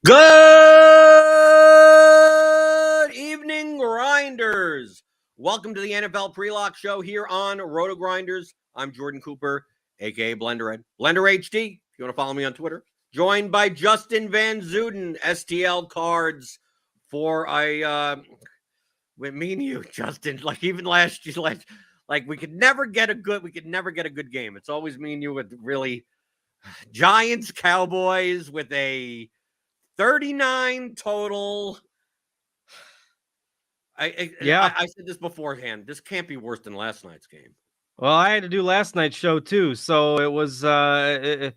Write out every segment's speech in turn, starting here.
Good evening, Grinders. Welcome to the NFL Pre-Lock Show here on RotoGrinders. I'm Jordan Cooper, a.k.a. BlenderEd. Blender HD, if you want to follow me on Twitter. Joined by Justin Van Zuiden, STL Cards, for with me and you, Justin. Like even last year, like we could never get a good game. It's always me and you with really Giants, Cowboys with a 39 total. I said this beforehand. This can't be worse than last night's game. Well, I had to do last night's show too, so it was. I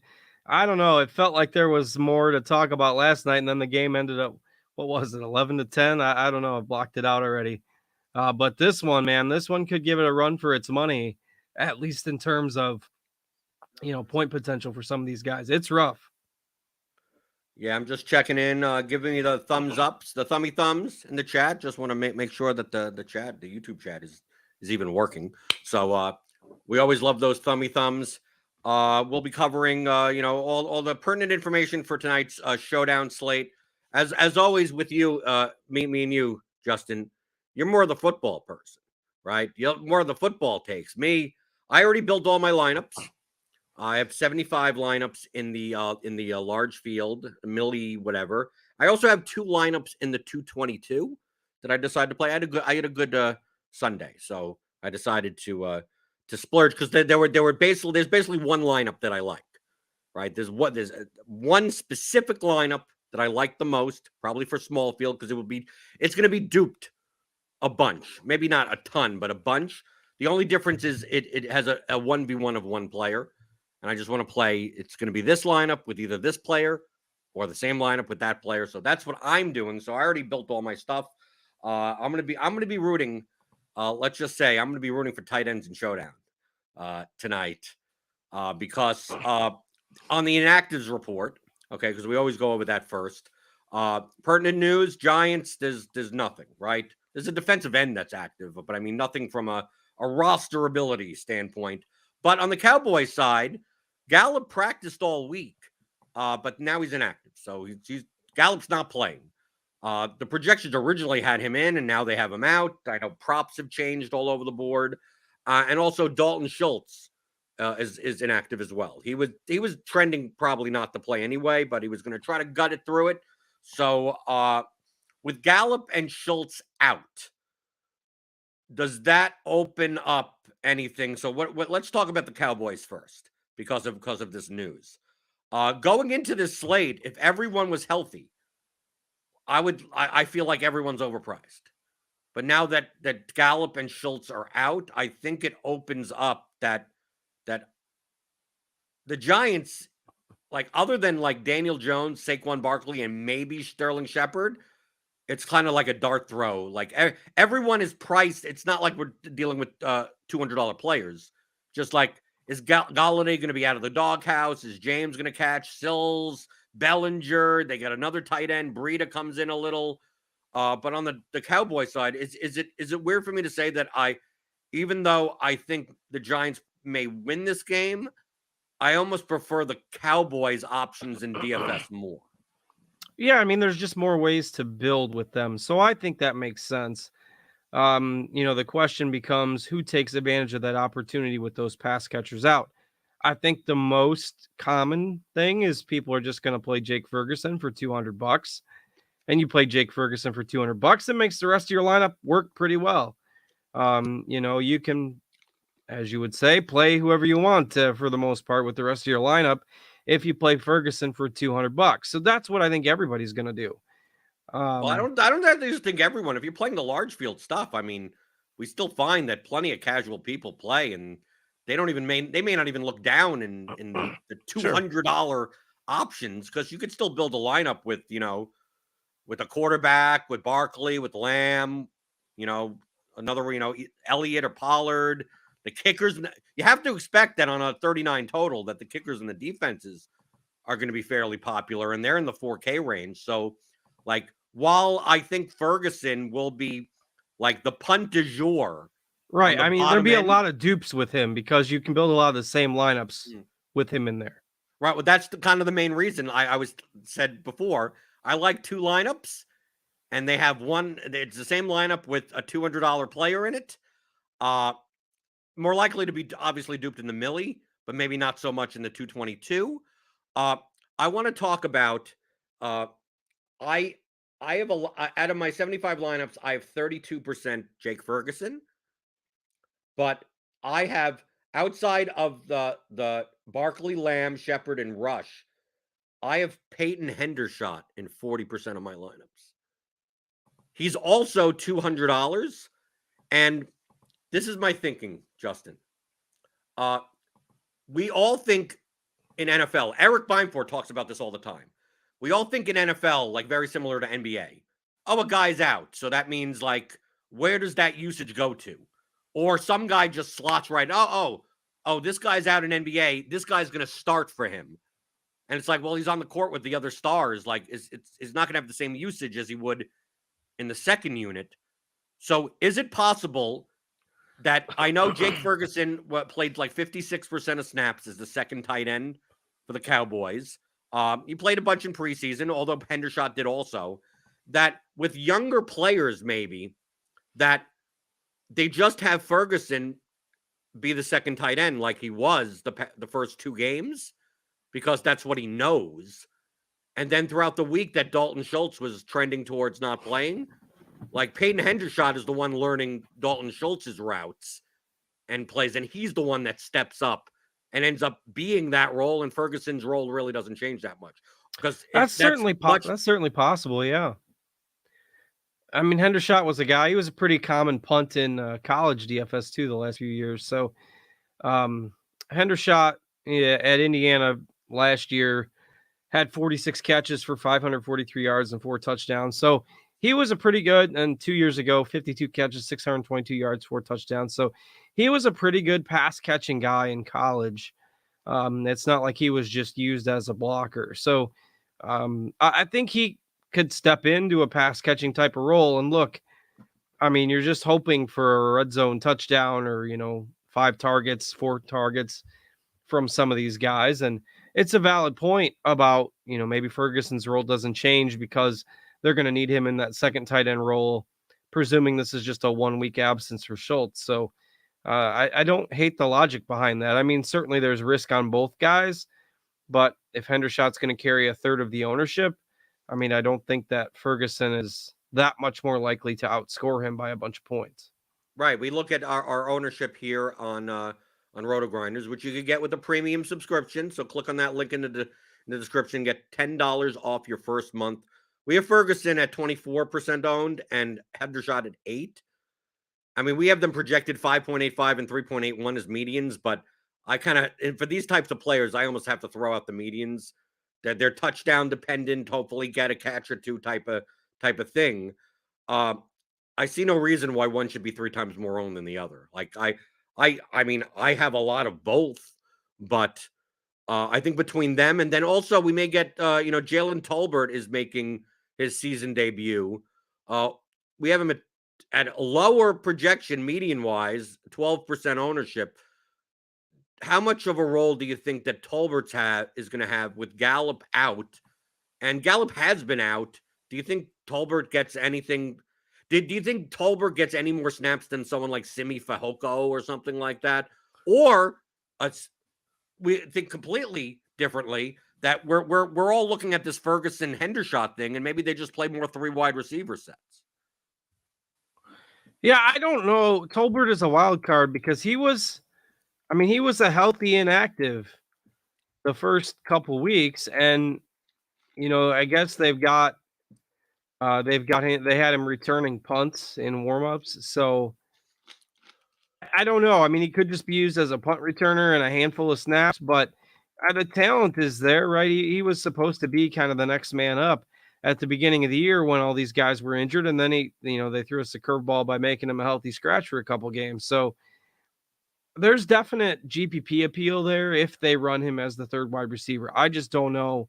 don't know. It felt like there was more to talk about last night, and then the game ended up. What was it? 11-10. I don't know. I blocked it out already. But this one, man, this one could give it a run for its money, at least in terms of, point potential for some of these guys. It's rough. Yeah, I'm just checking in, giving me the thumbs ups, the thummy thumbs in the chat. Just want to make sure that the chat, the YouTube chat is even working. So we always love those thummy thumbs. We'll be covering all the pertinent information for tonight's showdown slate. As always with you, me and you, Justin, you're more of the football person, right? You're more of the football takes. Me, I already built all my lineups. I have 75 lineups in the large field, milli whatever. I also have 2 lineups in the 222 that I decided to play. I had a good Sunday, so I decided to splurge because there's basically one lineup that I like, right? There's one specific lineup that I like the most, probably for small field because it's going to be duped a bunch, maybe not a ton, but a bunch. The only difference is it has a 1v1 of one player. And I just want to play, it's going to be this lineup with either this player or the same lineup with that player. So that's what I'm doing. So I already built all my stuff. I'm going to be rooting. Let's just say I'm going to be rooting for tight ends in Showdown tonight because on the inactives report, okay, because we always go over that first. Pertinent news, Giants, there's nothing, right? There's a defensive end that's active, but I mean nothing from a rosterability standpoint. But on the Cowboys side, Gallup practiced all week, but now he's inactive. So Gallup's not playing. The projections originally had him in, and now they have him out. I know props have changed all over the board. And also Dalton Schultz is inactive as well. He was trending probably not to play anyway, but he was going to try to gut it through it. So with Gallup and Schultz out, does that open up anything? So what let's talk about the Cowboys first because of this news. Going into this slate, if everyone was healthy, I feel like everyone's overpriced. But now that Gallup and Schultz are out, I think it opens up that the Giants, like other than like Daniel Jones, Saquon Barkley, and maybe Sterling Shepard, it's kind of like a dart throw. Like everyone is priced. It's not like we're dealing with $200 players. Just like, is Galladay going to be out of the doghouse? Is James going to catch? Sills, Bellinger. They got another tight end. Breida comes in a little. But on the Cowboy side, is it weird for me to say that even though I think the Giants may win this game, I almost prefer the Cowboys options in DFS more. Yeah, I mean, there's just more ways to build with them. So I think that makes sense. The question becomes who takes advantage of that opportunity with those pass catchers out. I think the most common thing is people are just going to play Jake Ferguson for $200, and you play Jake Ferguson for $200. It makes the rest of your lineup work pretty well. You can, as you would say, play whoever you want for the most part with the rest of your lineup if you play Ferguson for $200. So that's what I think everybody's going to do. Well, I don't just think everyone. If you're playing the large field stuff, I mean, we still find that plenty of casual people play, and they may not even look down in the $200 options because you could still build a lineup with a quarterback, with Barkley, with Lamb, another Elliott or Pollard. The kickers, you have to expect that on a 39 total that the kickers and the defenses are going to be fairly popular, and they're in the 4K range. So, like, while I think Ferguson will be like the punt du jour. Right. I mean, there'll be a lot of dupes with him because you can build a lot of the same lineups with him in there. Right. Well, that's kind of the main reason I was said before. I like two lineups, and they have one. It's the same lineup with a $200 player in it. More likely to be obviously duped in the millie, but maybe not so much in the 222. I want to talk about. I have out of my 75 lineups, I have 32% Jake Ferguson, but I have outside of the Barkley, Lamb, Shepard, and Rush, I have Peyton Hendershot in 40% of my lineups. He's also $200, and this is my thinking, Justin. We all think in NFL, Eric Beinfort talks about this all the time. We all think in NFL, like very similar to NBA. Oh, a guy's out. So that means like, where does that usage go to? Or some guy just slots right. Oh, this guy's out in NBA. This guy's going to start for him. And it's like, well, he's on the court with the other stars. Like, it's not going to have the same usage as he would in the second unit. So is it possible that I know Jake Ferguson played like 56% of snaps as the second tight end for the Cowboys. He played a bunch in preseason, although Hendershot did also. That with younger players, maybe, that they just have Ferguson be the second tight end like he was the first two games, because that's what he knows. And then throughout the week that Dalton Schultz was trending towards not playing, like Peyton Hendershot is the one learning Dalton Schultz's routes and plays, and he's the one that steps up and ends up being that role, and Ferguson's role really doesn't change that much. Because that's certainly possible, yeah. I mean, Hendershot was a guy, he was a pretty common punt in college DFS too the last few years. So Hendershot at Indiana last year had 46 catches for 543 yards and 4 touchdowns. So he was a pretty good, and 2 years ago, 52 catches, 622 yards, 4 touchdowns. So he was a pretty good pass catching guy in college. It's not like he was just used as a blocker. So I think he could step into a pass catching type of role. And look, I mean, you're just hoping for a red zone touchdown or, 5 targets, 4 targets from some of these guys. And it's a valid point about, maybe Ferguson's role doesn't change because they're going to need him in that second tight end role, presuming this is just a 1 week absence for Schultz. So I don't hate the logic behind that. I mean, certainly there's risk on both guys, but if Hendershot's going to carry a third of the ownership, I mean, I don't think that Ferguson is that much more likely to outscore him by a bunch of points. Right. We look at our ownership here on RotoGrinders, which you can get with a premium subscription. So click on that link in the description, get $10 off your first month. We have Ferguson at 24% owned and Hendershot at 8%. I mean, we have them projected 5.85 and 3.81 as medians, but I kind of, for these types of players, I almost have to throw out the medians. They're touchdown dependent, hopefully get a catch or two type of thing. I see no reason why one should be 3 times more owned than the other. Like I mean, I have a lot of both, but I think between them and then also we may get, Jalen Tolbert is making his season debut. We have him at a lower projection, median wise, 12% ownership. How much of a role do you think that Tolbert's is going to have with Gallup out? And Gallup has been out. Do you think Tolbert gets anything? Do you think Tolbert gets any more snaps than someone like Simi Fehoko or something like that? Or we think completely differently that we're all looking at this Ferguson Hendershot thing, and maybe they just play more 3 wide receiver sets. Yeah, I don't know. Tolbert is a wild card because he was a healthy inactive the first couple weeks, and I guess they had him returning punts in warmups. So I don't know. I mean, he could just be used as a punt returner and a handful of snaps, but the talent is there, right? He was supposed to be kind of the next man up at the beginning of the year when all these guys were injured, and then they threw us a curveball by making him a healthy scratch for a couple games. So there's definite GPP appeal there if they run him as the third wide receiver. I just don't know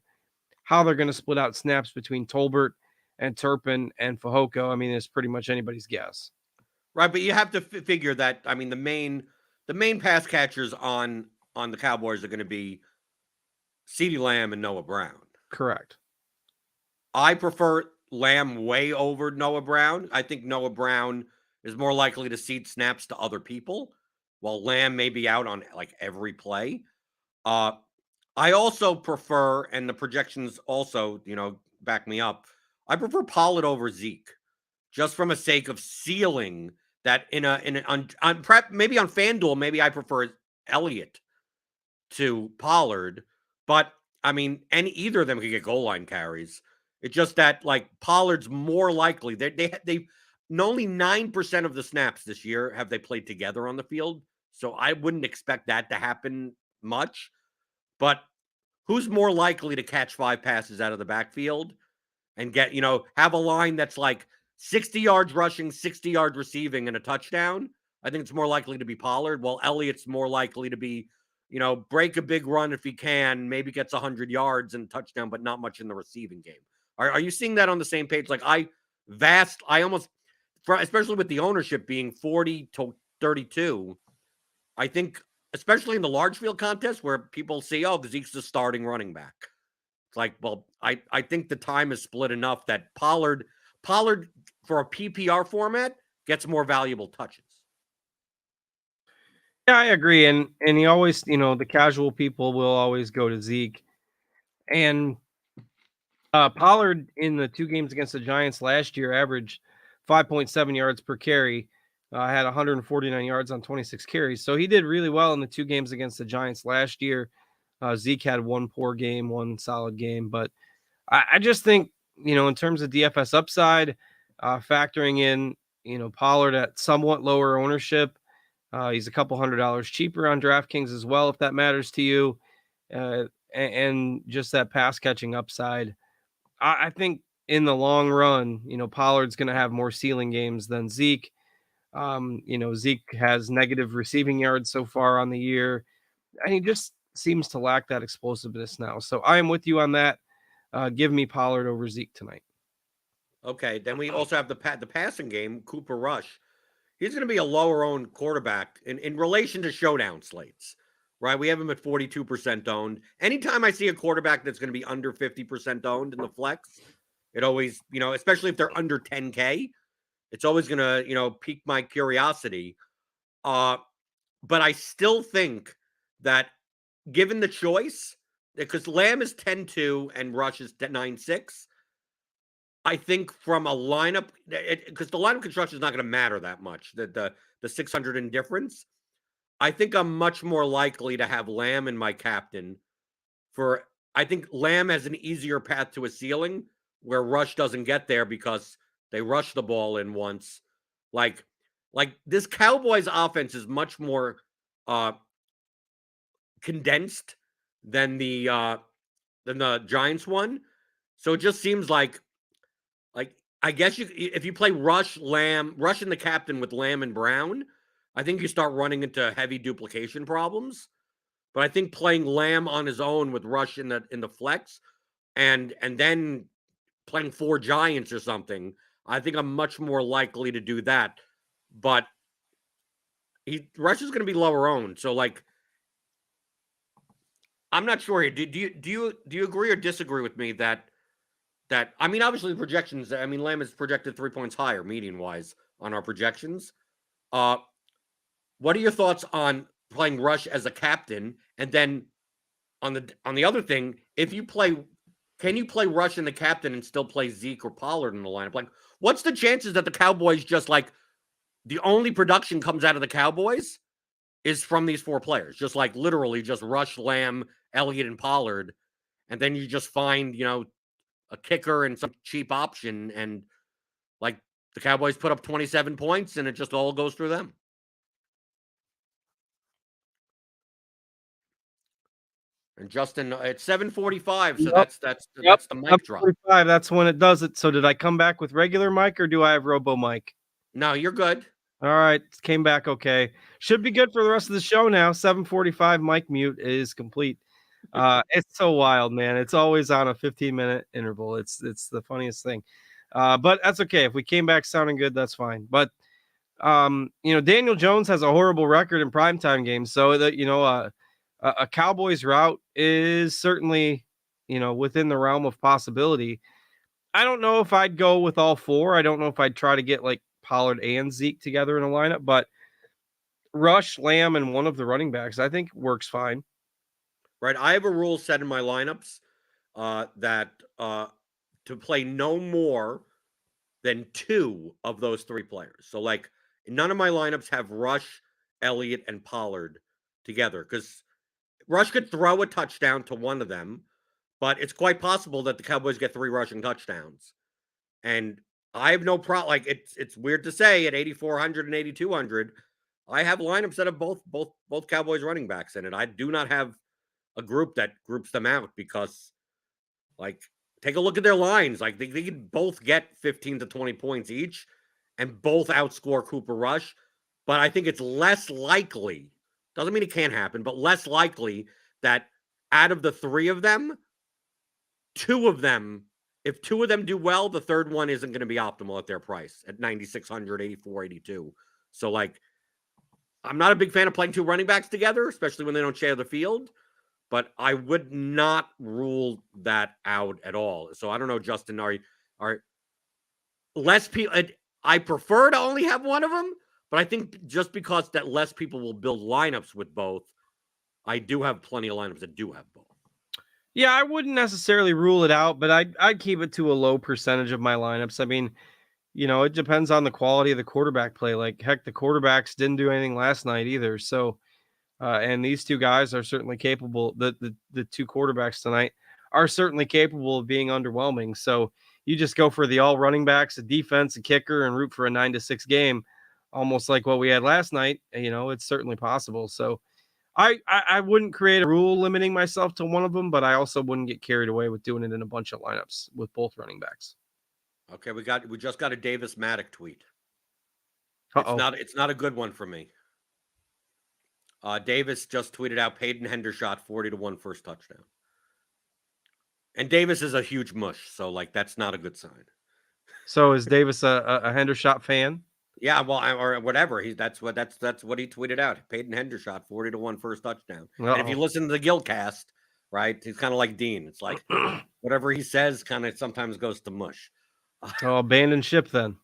how they're going to split out snaps between Tolbert and Turpin and Fehoko. I mean, it's pretty much anybody's guess. Right, but you have to figure that, I mean, the main pass catchers on the Cowboys are going to be CeeDee Lamb and Noah Brown. Correct. I prefer Lamb way over Noah Brown. I think Noah Brown is more likely to cede snaps to other people, while Lamb may be out on like every play. I also prefer, and the projections also, back me up. I prefer Pollard over Zeke, just from a sake of sealing that on prep, maybe on FanDuel, maybe I prefer Elliott to Pollard, but I mean, either of them could get goal line carries. It's just that like Pollard's more likely. They only 9% of the snaps this year have they played together on the field, so I wouldn't expect that to happen much. But who's more likely to catch 5 passes out of the backfield and get, have a line that's like 60 yards rushing, 60 yards receiving, and a touchdown? I think it's more likely to be Pollard, while Elliott's more likely to be, break a big run if he can, maybe gets 100 yards and touchdown, but not much in the receiving game. Are you seeing that on the same page? Like especially with the ownership being 40 to 32, I think, especially in the large field contest where people see, oh, Zeke's the starting running back. It's like, well, I think the time is split enough that Pollard for a PPR format gets more valuable touches. Yeah, I agree. And he always, the casual people will always go to Zeke. And Pollard in the 2 games against the Giants last year averaged 5.7 yards per carry. Had 149 yards on 26 carries. So he did really well in the 2 games against the Giants last year. Zeke had 1 poor game, 1 solid game. But I just think, in terms of DFS upside, factoring in, Pollard at somewhat lower ownership, he's a couple $100 cheaper on DraftKings as well, if that matters to you. And just that pass catching upside. I think in the long run, Pollard's going to have more ceiling games than Zeke. Zeke has negative receiving yards so far on the year, and he just seems to lack that explosiveness now. So I am with you on that. Give me Pollard over Zeke tonight. Okay, then we also have the passing game, Cooper Rush. He's going to be a lower owned quarterback in relation to showdown slates, right? We have him at 42% owned. Anytime I see a quarterback that's going to be under 50% owned in the flex, it always, especially if they're under 10K, it's always going to, pique my curiosity. But I still think that given the choice, because Lamb is 10-2 and Rush is 9-6, I think from a lineup, because the lineup construction is not going to matter that much, the 600 indifference. I think I'm much more likely to have Lamb in my captain I think Lamb has an easier path to a ceiling where Rush doesn't get there because they rush the ball in once. Like this Cowboys offense is much more condensed than the Giants one. So it just seems like I guess if you play Rush in the captain with Lamb and Brown, I think you start running into heavy duplication problems. But I think playing Lamb on his own with Rush in the flex and then playing 4 Giants or something, I think I'm much more likely to do that. But Rush is going to be lower owned, so I'm not sure here. Do you agree or disagree with me that I mean, obviously the projections, Lamb is projected 3 points higher median wise on our projections. What are your thoughts on playing Rush as a captain? And then on the other thing, can you play Rush in the captain and still play Zeke or Pollard in the lineup? Like, what's the chances that the Cowboys just the only production comes out of the Cowboys is from these 4 players? Just literally just Rush, Lamb, Elliott, and Pollard. And then you just find, a kicker and some cheap option, and the Cowboys put up 27 points and it just all goes through them. And Justin, it's 7:45, so Yep. that's the mic drop. 7:45, that's when it does it. So did I come back with regular mic or do I have robo mic? No, you're good. All right, came back okay. Should be good for the rest of the show now. 7:45 mic mute is complete. It's so wild, man. It's always on a 15-minute interval. It's the funniest thing. But that's okay. If we came back sounding good, that's fine. But Daniel Jones has a horrible record in primetime games, so that a Cowboys route is certainly within the realm of possibility. I don't know if I'd go with all four. I don't know if I'd try to get like Pollard and Zeke together in a lineup, but Rush, Lamb, and one of the running backs, I think works fine. Right. I have a rule set in my lineups that to play no more than two of those three players. So, like, none of my lineups have Rush, Elliott, and Pollard together because Rush could throw a touchdown to one of them, but it's quite possible that the Cowboys get 3 rushing touchdowns. And I have no problem. Like, it's weird to say at 8,400 and 8,200, I have lineups that have both Cowboys running backs in it. I do not have a group that groups them out because, like, take a look at their lines. Like, they could both get 15 to 20 points each and both outscore Cooper Rush. But I think it's less likely, doesn't mean it can't happen, but less likely that out of the three of them, two of them, if two of them do well, the third one isn't going to be optimal at their price at 9,600, 84, 82. So, like, I'm not a big fan of playing two running backs together, especially when they don't share the field. But I would not rule that out at all. So I don't know, Justin, are less people? I prefer to only have one of them, but I think just because that less people will build lineups with both, I do have plenty of lineups that do have both. Yeah, I wouldn't necessarily rule it out, but I'd keep it to a low percentage of my lineups. I mean, it depends on the quality of the quarterback play. Like, heck, the quarterbacks didn't do anything last night either. So, and these two guys are certainly capable. The two quarterbacks tonight are certainly capable of being underwhelming. So you just go for the all running backs, a defense, a kicker, and root for a 9-6 game, almost like what we had last night. It's certainly possible. So I wouldn't create a rule limiting myself to one of them, but I also wouldn't get carried away with doing it in a bunch of lineups with both running backs. Okay, we just got a Davis Maddock tweet. Uh-oh. It's not a good one for me. Davis just tweeted out Peyton Hendershot 40-1 first touchdown. And Davis is a huge mush, so, like, that's not a good sign. So is Davis a Hendershot fan? Yeah, well, or whatever. That's what he tweeted out. Peyton Hendershot 40-1 first touchdown. And if you listen to the Gilcast, right, he's kind of like Dean. It's like whatever he says kind of sometimes goes to mush. Abandon ship then.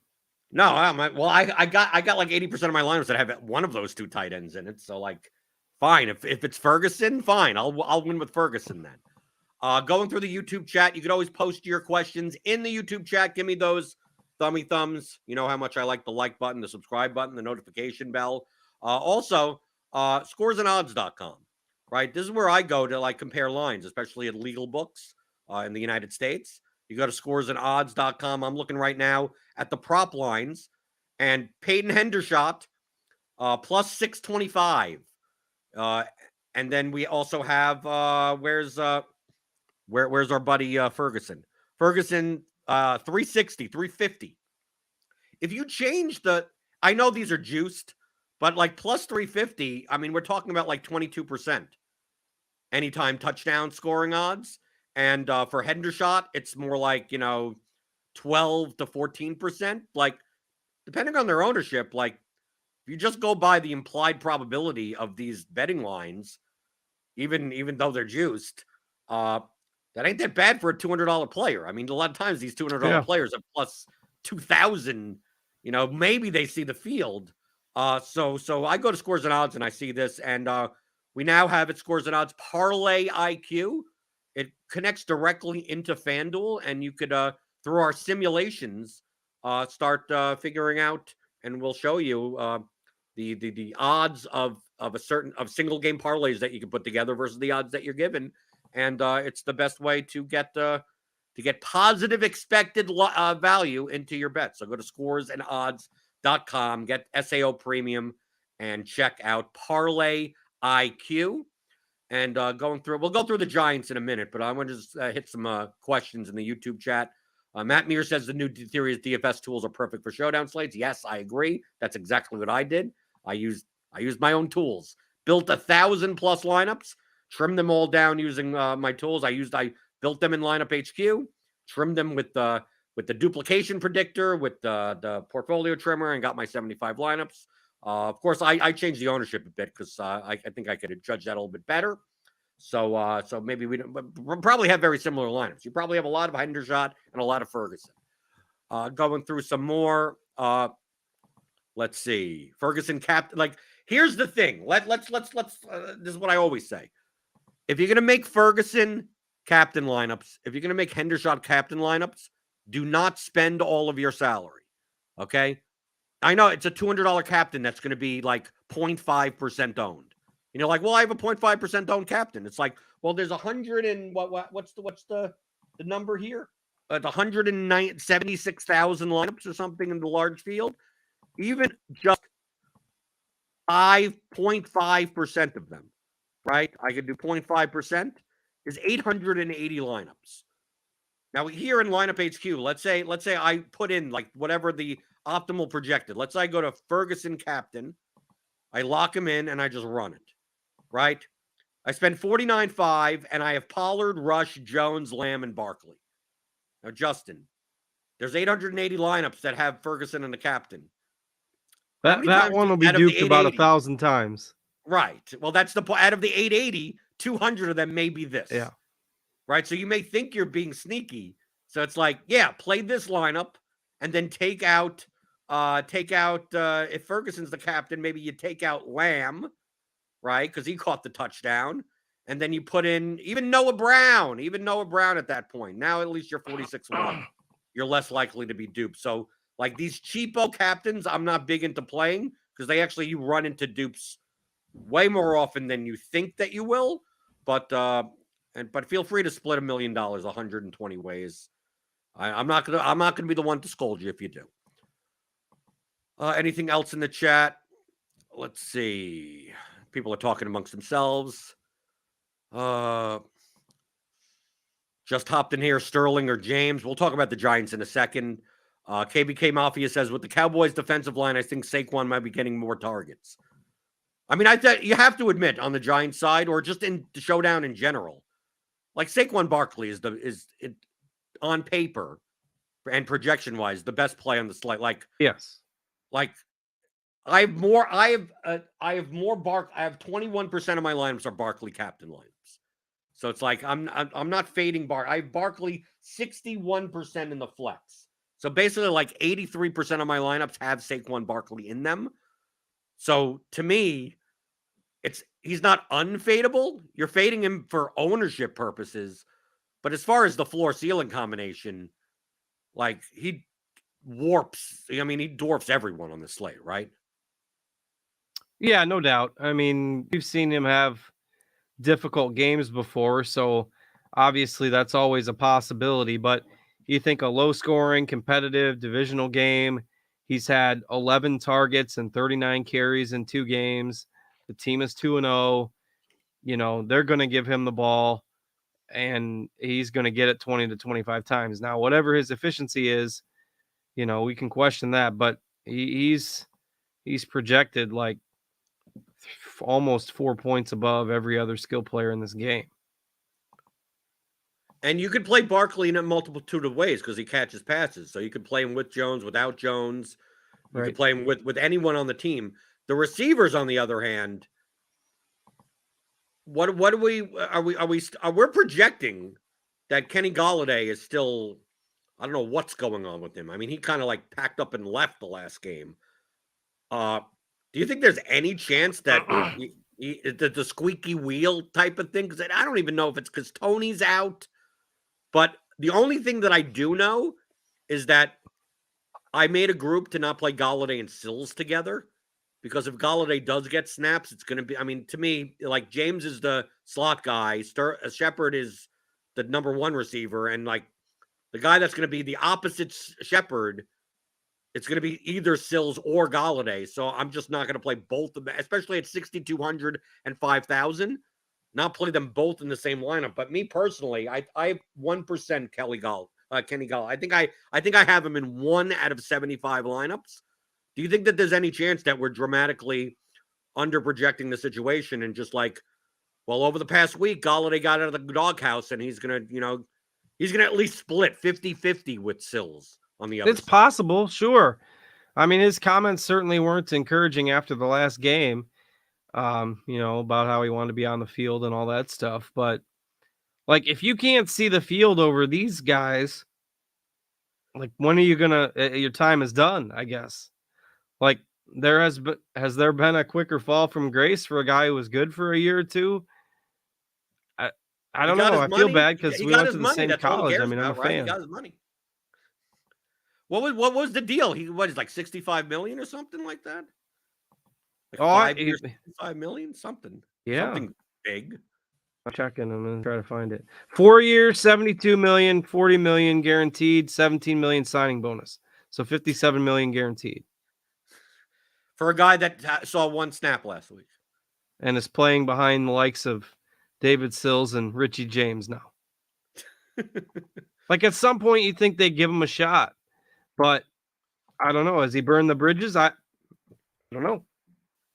No, I got like 80% of my lineups that have one of those two tight ends in it. So, like, fine. If it's Ferguson, fine. I'll win with Ferguson then. Going through the YouTube chat, you could always post your questions in the YouTube chat. Give me those thumbs. You know how much I like the like button, the subscribe button, the notification bell. Also, scoresandodds.com, right? This is where I go to, like, compare lines, especially at legal books in the United States. You go to scoresandodds.com. I'm looking right now at the prop lines, and Peyton Hendershot plus 625. And then we also have where's our buddy Ferguson? Ferguson 360, 350. If you change I know these are juiced, but like plus 350, I mean, we're talking about like 22% anytime touchdown scoring odds. And for Hendershot, it's more like, 12 to 14%. Like, depending on their ownership, like, if you just go by the implied probability of these betting lines, even though they're juiced, that ain't that bad for a $200 player. I mean, a lot of times these $200 players are plus 2,000. Maybe they see the field. So I go to Scores and Odds and I see this, and we now have it Scores and Odds Parlay IQ. It connects directly into FanDuel, and you could through our simulations start figuring out, and we'll show you the odds of single game parlays that you can put together versus the odds that you're given, and it's the best way to get positive expected value into your bet. So go to scoresandodds.com, get SAO Premium, and check out Parlay IQ. And we'll go through the Giants in a minute, but I want to just hit some questions in the YouTube chat. Matt Mears says the new theory is DFS tools are perfect for showdown slates. Yes, I agree. That's exactly what I did. I used my own tools, built 1,000+ lineups, trimmed them all down using my tools. I built them in Lineup HQ, trimmed them with the duplication predictor, with the portfolio trimmer, and got my 75 lineups. Of course, I changed the ownership a bit because I think I could have judged that a little bit better. So maybe we don't, but we'll probably have very similar lineups. You probably have a lot of Hendershot and a lot of Ferguson. Going through some more. Let's see. Ferguson captain. Like, here's the thing. Let's. This is what I always say. If you're gonna make Ferguson captain lineups, if you're gonna make Hendershot captain lineups, do not spend all of your salary. Okay. I know it's a $200 captain that's going to be like 0.5% owned. Like, well, I have a 0.5% owned captain. It's like, well, there's 100 and what's the number here? It's 176,000 lineups or something in the large field. Even just 5.5% of them, right? I could do 0.5% is 880 lineups. Now here in lineup HQ, let's say I put in like whatever the optimal projected. Let's say I go to Ferguson captain, I lock him in and I just run it, right? I spend 49.5 and I have Pollard, Rush, Jones, Lamb, and Barkley. Now, Justin, there's 880 lineups that have Ferguson and the captain. That one will be duped about 1,000 times. Right. Well, that's the point. Out of the 880, 200 of them may be this. Yeah. Right. So you may think you're being sneaky. So it's like, yeah, play this lineup and then take out if Ferguson's the captain, maybe you take out Lamb, right? Because he caught the touchdown. And then you put in even Noah Brown at that point. Now at least you're 46-1. You're less likely to be duped. So like these cheapo captains, I'm not big into playing because you run into dupes way more often than you think that you will. But feel free to split $1 million 120 ways. I'm not gonna be the one to scold you if you do. Anything else in the chat? Let's see. People are talking amongst themselves. Just hopped in here, Sterling or James. We'll talk about the Giants in a second. KBK Mafia says, with the Cowboys defensive line, I think Saquon might be getting more targets. I mean, you have to admit on the Giants side or just in the showdown in general, like Saquon Barkley is on paper and projection wise the best play on the slate. Like, yes. Like I have 21% of my lineups are Barkley captain lineups. So it's like I'm not fading I have Barkley 61% in the flex. So basically like 83% of my lineups have Saquon Barkley in them. So to me, he's not unfadable. You're fading him for ownership purposes, but as far as the floor ceiling combination, like he dwarfs everyone on the slate, right? Yeah, no doubt. I mean, we've seen him have difficult games before, so obviously that's always a possibility. But you think a low-scoring, competitive, divisional game, he's had 11 targets and 39 carries in 2 games. The team is 2-0. They're going to give him the ball, and he's going to get it 20 to 25 times. Now, whatever his efficiency is, we can question that, but he's projected like almost 4 points above every other skill player in this game. And you could play Barkley in a multitude of ways because he catches passes. So you could play him with Jones, without Jones. You could play him with anyone on the team. The receivers, on the other hand, we're projecting that Kenny Golladay is still, I don't know what's going on with him. I mean, he kind of like packed up and left the last game. Do you think there's any chance that the squeaky wheel type of thing? Because I don't even know if it's because Tony's out. But the only thing that I do know is that I made a group to not play Golladay and Sills together. Because if Golladay does get snaps, it's going to be, I mean, to me, like James is the slot guy. Shepard is the number 1 receiver. And like the guy that's going to be the opposite Shepard, it's going to be either Sills or Golladay. So I'm just not going to play both of them, especially at 6,200 and 5,000. Not play them both in the same lineup. But me personally, I have 1% Kenny Gall. I think I have him in 1 out of 75 lineups. Do you think that there's any chance that we're dramatically under projecting the situation and just like, well, over the past week, Golladay got out of the doghouse and he's going to at least split 50-50 with Sills on the other It's side. possible, sure. I mean, his comments certainly weren't encouraging after the last game. About how he wanted to be on the field and all that stuff. But like, if you can't see the field over these guys, like, when are you gonna? Your time is done, I guess. Like, has there been a quicker fall from grace for a guy who was good for a year or two? I I He don't got know. his I feel money. bad because He we got went his to the money. same That's all he college. I cares mean, I'm a about, right? He fan. got his money. What was the deal? He what is like 65 million or something like that? Like Oh, 5 years, 65 million, something yeah. big. I'm checking. I'm gonna try to find it. 4 years, 72 million, 40 million guaranteed, 17 million signing bonus. So 57 million guaranteed. For a guy that saw one snap last week. And is playing behind the likes of David Sills and Richie James now. Like, at some point you think they give him a shot, but I don't know. Has he burned the bridges? I don't know.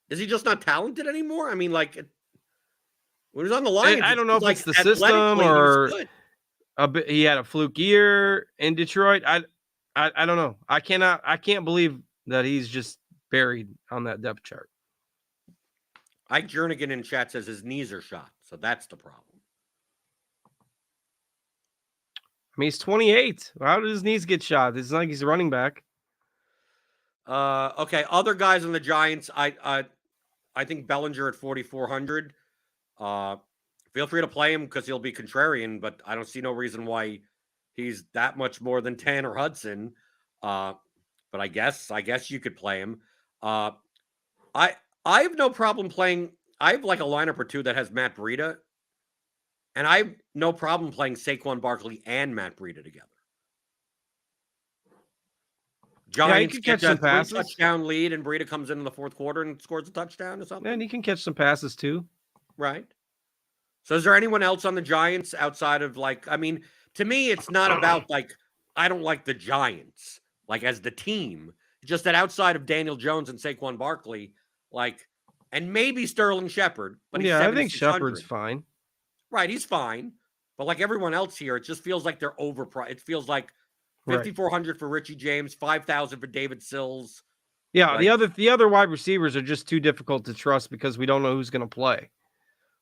Is he just not talented anymore? I mean, like, when he was on the Lions, I don't know if like it's the system athletically, he was or good. he had a fluke year in Detroit. I don't know. I can't believe that he's just buried on that depth chart. Ike Jernigan in chat says his knees are shot, so that's the problem. I mean, he's 28. How did his knees get shot? It's like he's a running back. Okay, other guys on the Giants. I think Bellinger at 4,400. Feel free to play him because he'll be contrarian, but I don't see no reason why he's that much more than Tanner Hudson. But I guess you could play him. I have no problem playing. I have like a lineup or two that has Matt Breida, and I have no problem playing Saquon Barkley and Matt Breida together. Giants catch some passes. 3-touchdown lead, and Breida comes in the fourth quarter and scores a touchdown or something. And he can catch some passes too. Right. So is there anyone else on the Giants outside of, like, I mean, to me, it's not about, like, I don't like the Giants, like, as the team. It's just that outside of Daniel Jones and Saquon Barkley, like, and maybe Sterling Shepard, but he's I think Shepard's fine. Right, he's fine. But like everyone else here, it just feels like they're overpriced. It feels like 5,400 for Richie James, 5,000 for David Sills. Yeah, like, the other wide receivers are just too difficult to trust because we don't know who's going to play.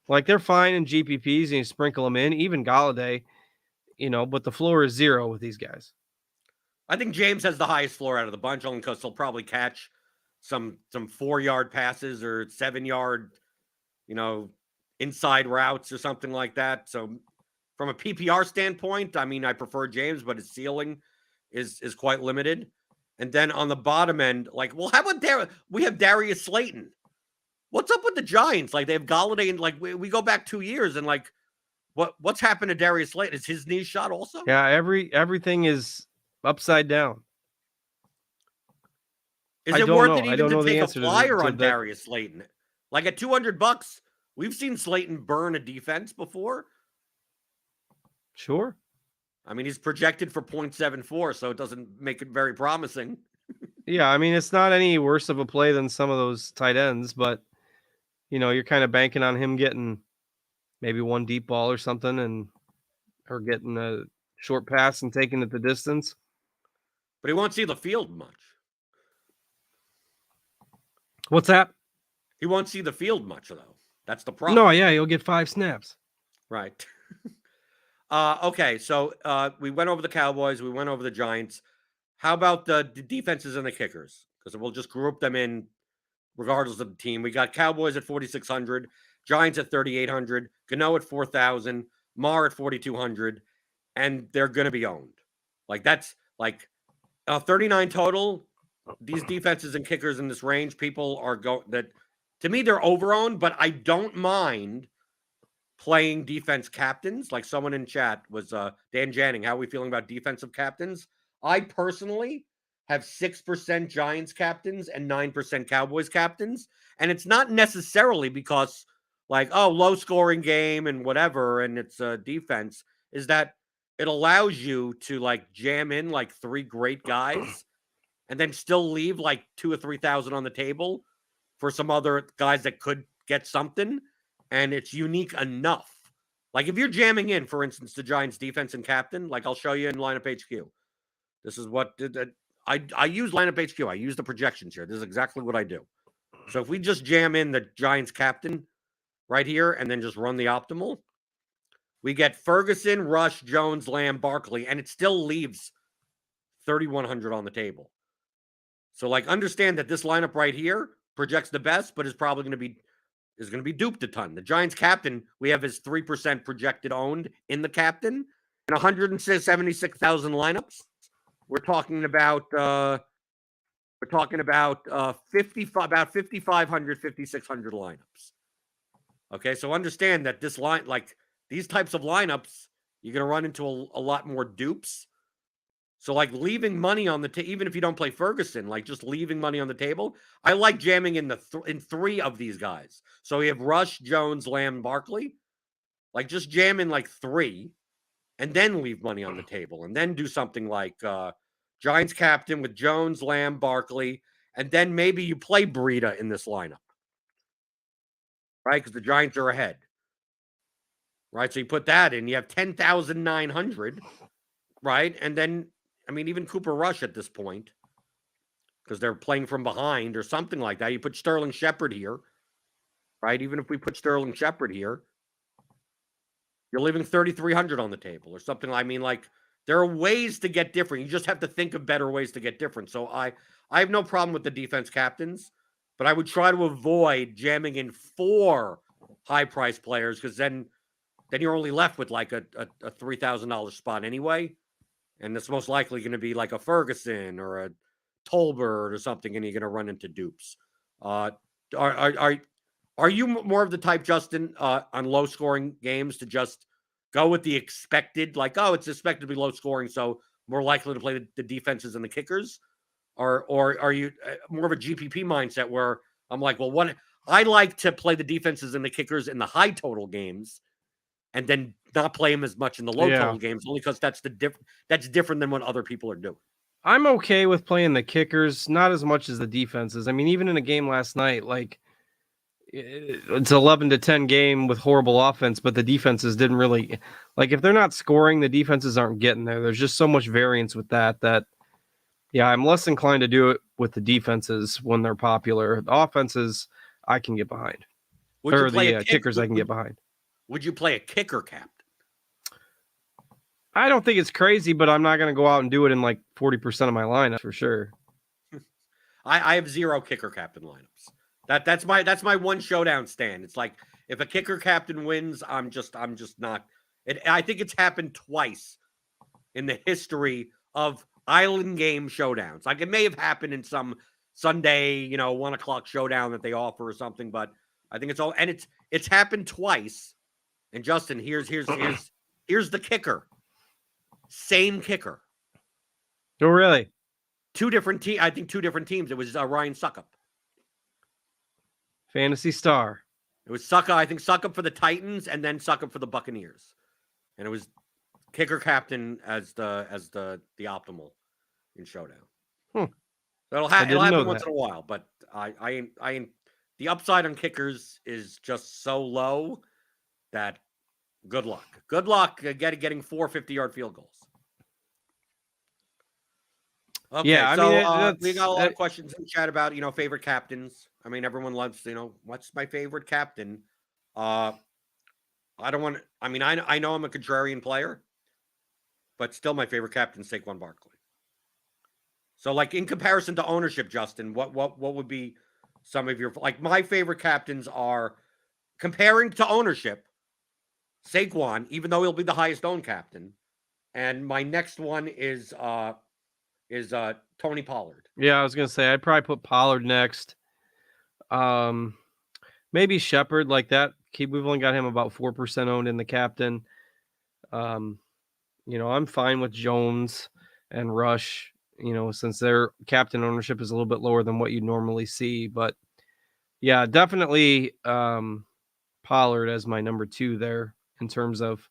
Like, they're fine in GPPs and you sprinkle them in, even Galladay, but the floor is 0 with these guys. I think James has the highest floor out of the bunch, only because he'll probably catch some 4-yard passes or 7-yard, inside routes or something like that. So from a PPR standpoint, I mean, I prefer James, but his ceiling is quite limited. And then on the bottom end, like, well, how about we have Darius Slayton? What's up with the Giants? Like, they have Galladay, and like we go back 2 years, and like what's happened to Darius Slayton? Is his knee shot also? Yeah, everything is upside down. Is it worth it even to take a flyer on Darius Slayton? Like, at $200, we've seen Slayton burn a defense before. Sure. I mean, he's projected for 0.74, so it doesn't make it very promising. Yeah, I mean, it's not any worse of a play than some of those tight ends, but, you're kind of banking on him getting maybe one deep ball or something or getting a short pass and taking it the distance. But he won't see the field much. What's that? He won't see the field much, though. That's the problem. No, yeah, he'll get 5 snaps. Right. Okay, so we went over the Cowboys. We went over the Giants. How about the defenses and the kickers? Because we'll just group them in regardless of the team. We got Cowboys at 4,600, Giants at 3,800, Gano at 4,000, Marr at 4,200, and they're going to be owned. Like, that's like 39 total. These defenses and kickers in this range, people are that to me, they're over-owned, but I don't mind playing defense captains. Like someone in chat was Dan Janning. How are we feeling about defensive captains? I personally have 6% Giants captains and 9% Cowboys captains. And it's not necessarily because, like, oh, low scoring game and whatever, and it's defense, is that it allows you to, like, jam in like 3 great guys and then still leave like 2,000 or 3,000 on the table for some other guys that could get something. And it's unique enough. Like, if you're jamming in, for instance, the Giants defense and captain, like I'll show you in lineup HQ. This is what I use lineup HQ. I use the projections here. This is exactly what I do. So if we just jam in the Giants captain right here and then just run the optimal, we get Ferguson, Rush, Jones, Lamb, Barkley, and it still leaves 3,100 on the table. So like understand that this lineup right here projects the best, but is probably going to be duped a ton. The Giants captain, we have his 3% projected owned in the captain and 176,000 lineups. We're talking about 5,500, 5,600 lineups. Okay, so understand that this line, like these types of lineups, you're going to run into a lot more dupes. So like leaving money on the table, even if you don't play Ferguson, like just leaving money on the table. I like jamming in in 3 of these guys. So we have Rush, Jones, Lamb, Barkley. Like just jam in like 3 and then leave money on the table and then do something like Giants captain with Jones, Lamb, Barkley, and then maybe you play Breida in this lineup, right? Because the Giants are ahead, right? So you put that in, you have 10,900, right? And then, I mean, even Cooper Rush at this point, because they're playing from behind or something like that. You put Sterling Shepard here, right? Even if we put Sterling Shepard here, you're leaving 3,300 on the table or something. I mean, like, there are ways to get different. You just have to think of better ways to get different. So I have no problem with the defense captains, but I would try to avoid jamming in 4 high-priced players because then you're only left with like a $3,000 spot anyway. And it's most likely going to be like a Ferguson or a Tolbert or something, and you're going to run into dupes. Are you more of the type, Justin, on low-scoring games to just go with the expected, like, oh, it's expected to be low-scoring, so more likely to play the defenses and the kickers? Or are you more of a GPP mindset where I'm like, well, what I like to play the defenses and the kickers in the high-total games and then not play them as much in the low-total games, only because that's different than what other people are doing. I'm okay with playing the kickers, not as much as the defenses. I mean, even in a game last night, like it's 11-10 game with horrible offense, but the defenses didn't really like if they're not scoring, the defenses aren't getting there. There's just so much variance with that yeah, I'm less inclined to do it with the defenses when they're popular. The offenses I can get behind. Or the kickers I can get behind. Would you play a kicker captain? I don't think it's crazy, but I'm not going to go out and do it in like 40% of my lineup for sure. I have 0 kicker captain lineups. That's my one showdown stand. It's like if a kicker captain wins, I'm just not. I think it's happened twice in the history of island game showdowns. Like it may have happened in some Sunday, 1:00 showdown that they offer or something, but I think it's happened twice. And Justin, here's the kicker. Same kicker. Oh, really? 2 different teams. I think 2 different teams. It was Ryan Suckup. Fantasy Star. It was Suckup. I think Suckup for the Titans and then Suckup for the Buccaneers. And it was kicker captain as the optimal in showdown. So it'll happen once in a while, but I the upside on kickers is just so low that good luck. Good luck getting 4 50-yard field goals. Okay, yeah, I mean, we got a lot of questions in chat about favorite captains. I mean, everyone loves what's my favorite captain. I don't want. I mean, I know I'm a contrarian player, but still, my favorite captain is Saquon Barkley. So, like in comparison to ownership, Justin, what would be some of your my favorite captains are comparing to ownership? Saquon, even though he'll be the highest owned captain, and my next one is Tony Pollard. Yeah, I was gonna say I'd probably put Pollard next. Maybe Shepard like that. We've only got him about 4% owned in the captain. I'm fine with Jones and Rush. Since their captain ownership is a little bit lower than what you normally see, but yeah, definitely Pollard as my number 2 there in terms of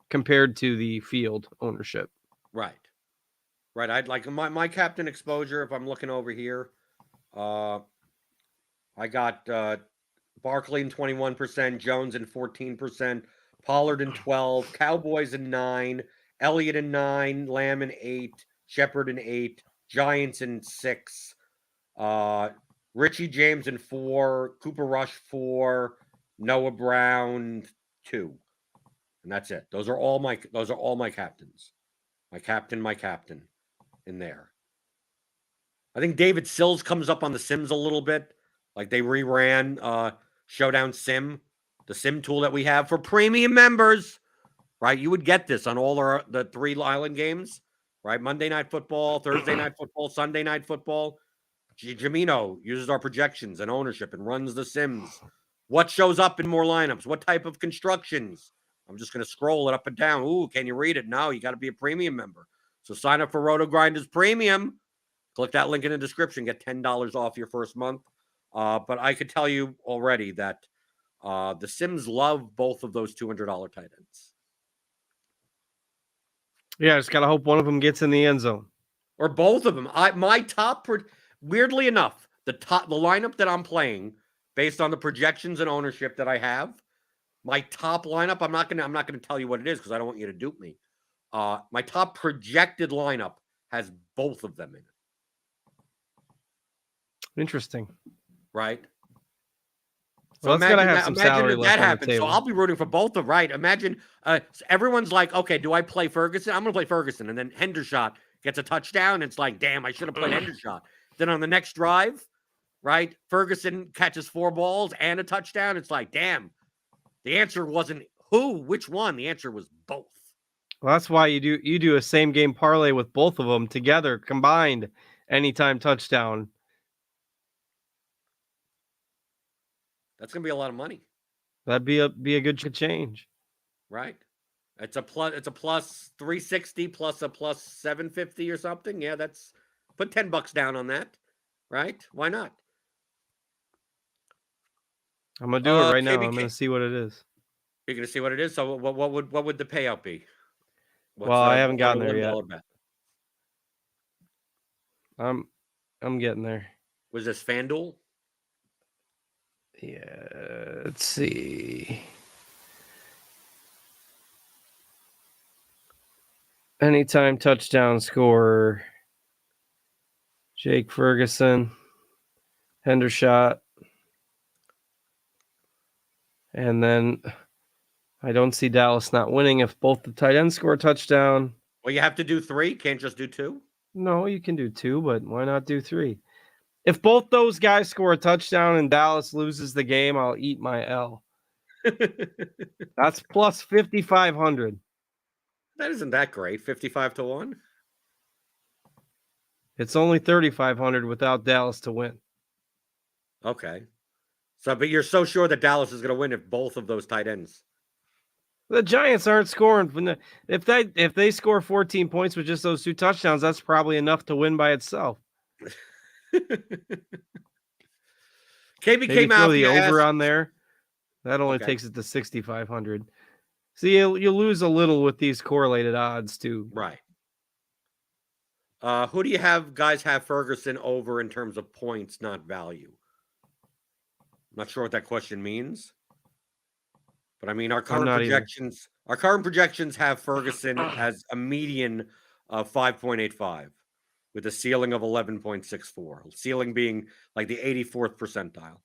compared to the field ownership. Right. I'd like my captain exposure. If I'm looking over here, I got Barkley in 21%, Jones in 14%, Pollard in 12%, Cowboys in 9%, Elliott in 9%, Lamb in 8%, Shepard in 8%, Giants in 6%, Richie James in 4, Cooper Rush 4, Noah Brown 2. And that's it. Those are all my captains. My captain in there. I think David Sills comes up on the Sims a little bit. Like they reran Showdown Sim, the Sim tool that we have for premium members. Right? You would get this on all the 3 island games, right? Monday Night Football, Thursday Night Football, Sunday Night Football. Jamino uses our projections and ownership and runs the Sims. What shows up in more lineups? What type of constructions? I'm just going to scroll it up and down. Ooh, can you read it? No, you got to be a premium member. So sign up for RotoGrinders Premium. Click that link in the description. Get $10 off your first month. But I could tell you already that the Sims love both of those $200 tight ends. Yeah, just gotta hope one of them gets in the end zone, or both of them. My top, weirdly enough, the lineup that I'm playing based on the projections and ownership that I have, my top lineup. I'm not gonna tell you what it is because I don't want you to dupe me. My top projected lineup has both of them in it. Interesting, right? So well, imagine have some salary left on the table. So I'll be rooting for both of right. Imagine everyone's like, okay, do I play Ferguson? I'm going to play Ferguson, and then Hendershot gets a touchdown. And it's like, damn, I should have played Hendershot. Then on the next drive, right, Ferguson catches 4 balls and a touchdown. It's like, damn, the answer wasn't which one. The answer was both. Well, that's why you do a same game parlay with both of them together, combined, anytime touchdown. That's gonna be a lot of money. That'd be a good change, right? It's a plus 360 plus a plus 750 or something. Yeah, that's put $10 down on that, right? Why not? I'm gonna do it right now. I'm gonna see what it is. You're gonna see what it is. So what would the payout be? Well, I haven't gotten there yet. I'm getting there. Was this FanDuel? Yeah, let's see. Anytime touchdown scorer. Jake Ferguson, Hendershot. And then I don't see Dallas not winning if both the tight ends score a touchdown. Well, you have to do 3. Can't just do 2. No, you can do 2, but why not do 3? If both those guys score a touchdown and Dallas loses the game, I'll eat my L. That's plus 5,500. That isn't that great. 55 to 1. It's only 3,500 without Dallas to win. Okay. So, but you're so sure that Dallas is going to win if both of those tight ends. The Giants aren't scoring from the. If they score 14 points with just those 2 touchdowns, that's probably enough to win by itself. KBK Mafia the over on there. That only takes it to 6,500. See, you lose a little with these correlated odds too. Right. Who do you have guys have Ferguson over in terms of points, not value? I'm not sure what that question means. But I mean, our current projections have Ferguson as a median of 5.85 with a ceiling of 11.64. Ceiling being like the 84th percentile.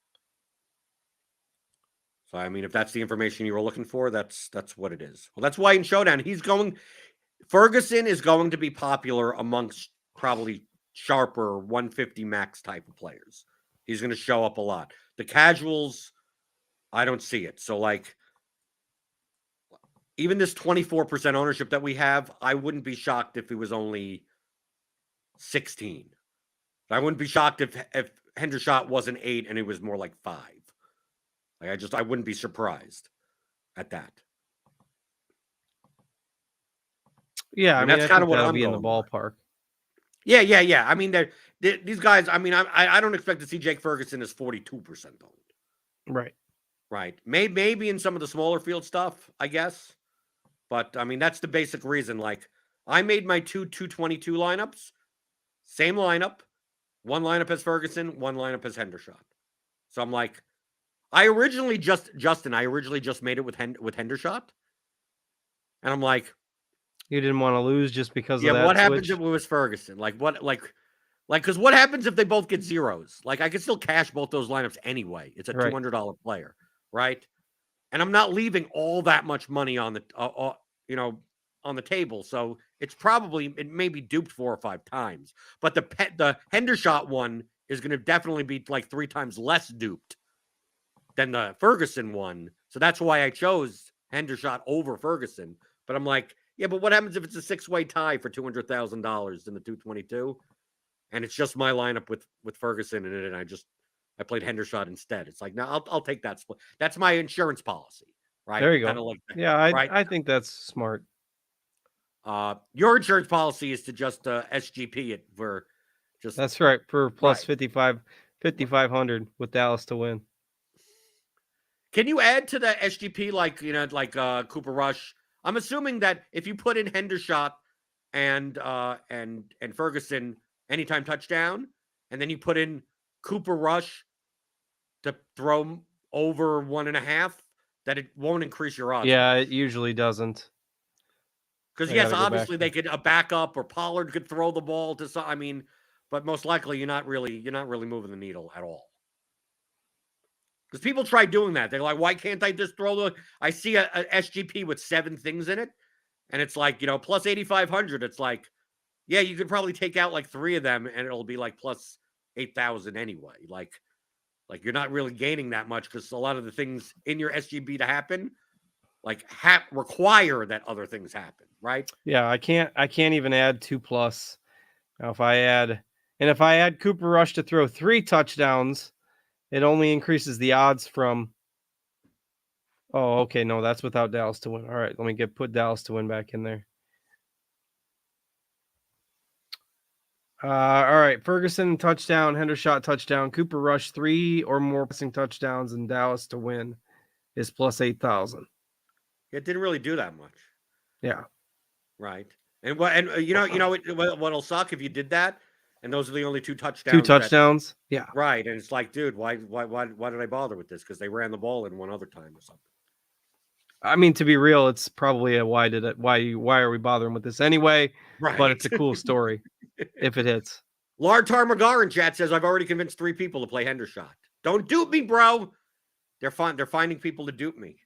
So I mean, if that's the information you were looking for, that's what it is. Well, that's why in Showdown Ferguson is going to be popular amongst probably sharper 150 max type of players. He's going to show up a lot. The casuals, I don't see it. So like, even this 24% ownership that we have, I wouldn't be shocked if it was only 16. I wouldn't be shocked if Hendershot wasn't 8 and it was more like 5. Like I wouldn't be surprised at that. Yeah, I mean that's kind of what I'm in the ballpark. Yeah. I mean, these guys. I mean, I don't expect to see Jake Ferguson as 42% owned. Right. Maybe in some of the smaller field stuff, I guess. But I mean, that's the basic reason. Like, I made my 222 lineups. Same lineup. One lineup has Ferguson. One lineup has Hendershot. So I'm like, I originally just made it with Hendershot, and I'm like, you didn't want to lose just because of that. What happens if it was Ferguson? Like what? Like Like, because what happens if they both get zeros? Like, I could still cash both those lineups anyway. It's a Right. $200 player, right? And I'm not leaving all that much money on the, on the table. So it may be duped 4 or 5 times. But the Hendershot one is going to definitely be like 3 times less duped than the Ferguson one. So that's why I chose Hendershot over Ferguson. But I'm like, yeah, but what happens if it's a 6-way tie for $200,000 in the 222? And it's just my lineup with Ferguson in it, and I played Hendershot instead. It's like, no, I'll take that split. That's my insurance policy, right? There you go. Kind of like that, Yeah, right? I think that's smart. Your insurance policy is to just SGP it for just. That's right, for plus Right. 5,500 with Dallas to win. Can you add to the SGP like Cooper Rush? I'm assuming that if you put in Hendershot and Ferguson anytime touchdown, and then you put in Cooper Rush to throw over 1.5, that it won't increase your odds. Yeah, it usually doesn't. Because I yes, gotta go obviously back. they could a backup or Pollard could throw the ball to some. I mean, but most likely you're not really moving the needle at all. Because people try doing that. They're like, why can't I just throw the? I see a SGP with 7 things in it, and it's like plus 8,500. It's like, yeah, you could probably take out like 3 of them, and it'll be like plus 8,000 anyway. Like you're not really gaining that much because a lot of the things in your SGB to happen, like require that other things happen, right? Yeah, I can't even add 2+. Now if I add Cooper Rush to throw 3 touchdowns, it only increases the odds from. Oh, okay, no, that's without Dallas to win. All right, let me put Dallas to win back in there. All right, Ferguson touchdown, Hendershot touchdown, Cooper Rush 3 or more passing touchdowns, and Dallas to win is plus 8,000. It didn't really do that much. Yeah. Right. And what'll suck if you did that, and those are the only 2 touchdowns. 2 touchdowns. Yeah. Right. And it's like, dude, why did I bother with this? Because they ran the ball in one other time or something. I mean, to be real, it's probably a why are we bothering with this anyway? Right. But it's a cool story if it hits. Lartar Magar in chat says, I've already convinced 3 people to play Hendershot. Don't dupe me, bro. They're finding people to dupe me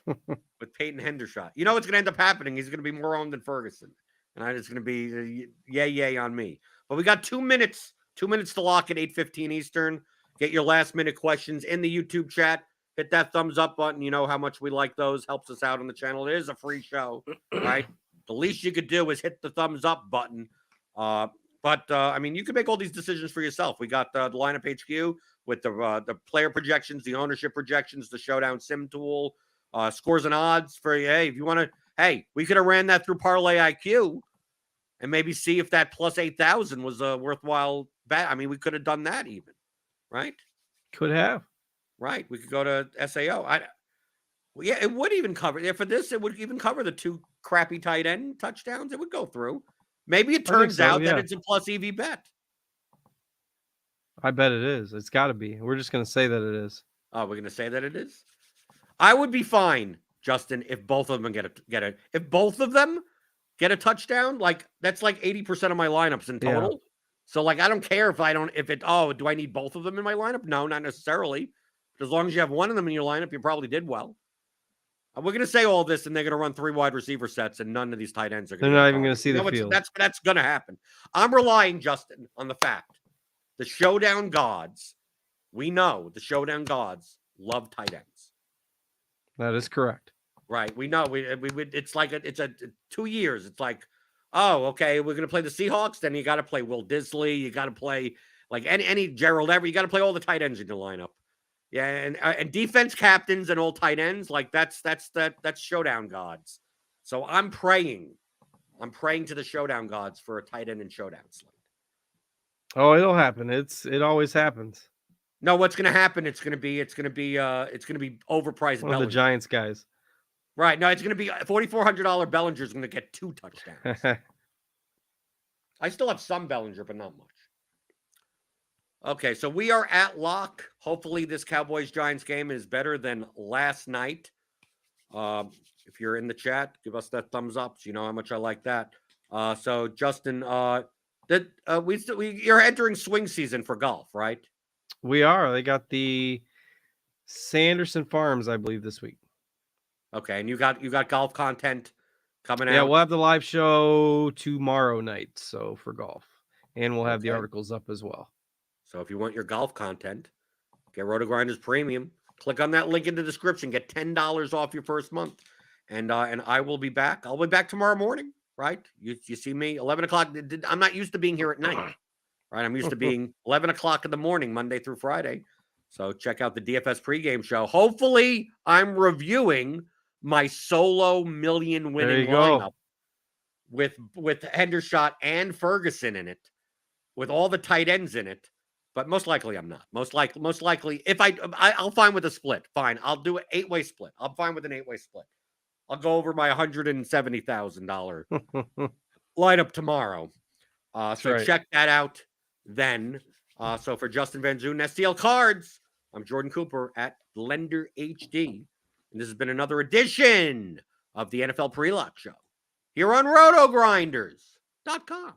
with Peyton Hendershot. You know what's going to end up happening? He's going to be more owned than Ferguson. And it's going to be yay on me. But we got 2 minutes. 2 minutes to lock at 8:15 Eastern. Get your last minute questions in the YouTube chat. Hit that thumbs up button. You know how much we like those. Helps us out on the channel. It is a free show, right? The least you could do is hit the thumbs up button. But I mean, you can make all these decisions for yourself. We got the lineup HQ with the player projections, the ownership projections, the Showdown sim tool, scores and odds for if you want to. Hey, we could have ran that through Parlay IQ and maybe see if that plus 8,000 was a worthwhile bet. I mean, we could have done that even, right? Could have. Right. We could go to SAO. Yeah, it would even cover. Yeah, for this, it would even cover the 2 crappy tight end touchdowns. It would go through. Maybe it turns out that it's a plus EV bet. I bet it is. It's got to be. We're just going to say that it is. Oh, we're going to say that it is? I would be fine, Justin, if both of them if both of them get a touchdown, like that's like 80% of my lineups in total. Yeah. So like, I don't care do I need both of them in my lineup? No, not necessarily. But as long as you have one of them in your lineup, you probably did well. We're going to say all this, and they're going to run 3 wide receiver sets, and none of these tight ends are going to. They're not even going to see the field. That's going to happen. I'm relying, Justin, on the fact the Showdown gods. We know the Showdown gods love tight ends. That is correct. Right. We know. It's like it's 2 years. It's like, oh, okay, we're going to play the Seahawks. Then you got to play Will Disley. You got to play like any Gerald Everett. You got to play all the tight ends in your lineup. Yeah, and defense captains and all tight ends, like that's Showdown gods. So I'm praying to the Showdown gods for a tight end and Showdown slate. Oh, it'll happen. It always happens. No, what's going to happen? It's going to be overpriced. One of the Giants guys. Right. No, it's going to be $4,400 Bellinger is going to get 2 touchdowns. I still have some Bellinger, but not much. Okay, so we are at lock. Hopefully this Cowboys-Giants game is better than last night. If you're in the chat, give us that thumbs up so you know how much I like that. So, Justin, that you're entering swing season for golf, right? We are. They got the Sanderson Farms, I believe, this week. Okay, and you got golf content coming Yeah, out. we'll have the live show tomorrow night. So for golf, and we'll have the Okay. articles up as well. So if you want your golf content, get RotoGrinders Premium. Click on that link in the description. Get $10 off your first month, and I will be back. I'll be back tomorrow morning. Right? You see me 11 o'clock. I'm not used to being here at night. Right? I'm used to being 11 o'clock in the morning, Monday through Friday. So check out the DFS pregame show. Hopefully, I'm reviewing my solo million winning lineup with Hendershot and Ferguson in it, with all the tight ends in it. But most likely I'm not. Most likely, if I'll fine with a split. Fine, I'll do an 8-way split. I'm fine with an 8-way split. I'll go over my $170,000 lineup tomorrow. So right. check that out then. So for Justin Van Zoon, STL Cards, I'm Jordan Cooper at Lender HD. And this has been another edition of the NFL Pre-Lock Show here on RotoGrinders.com.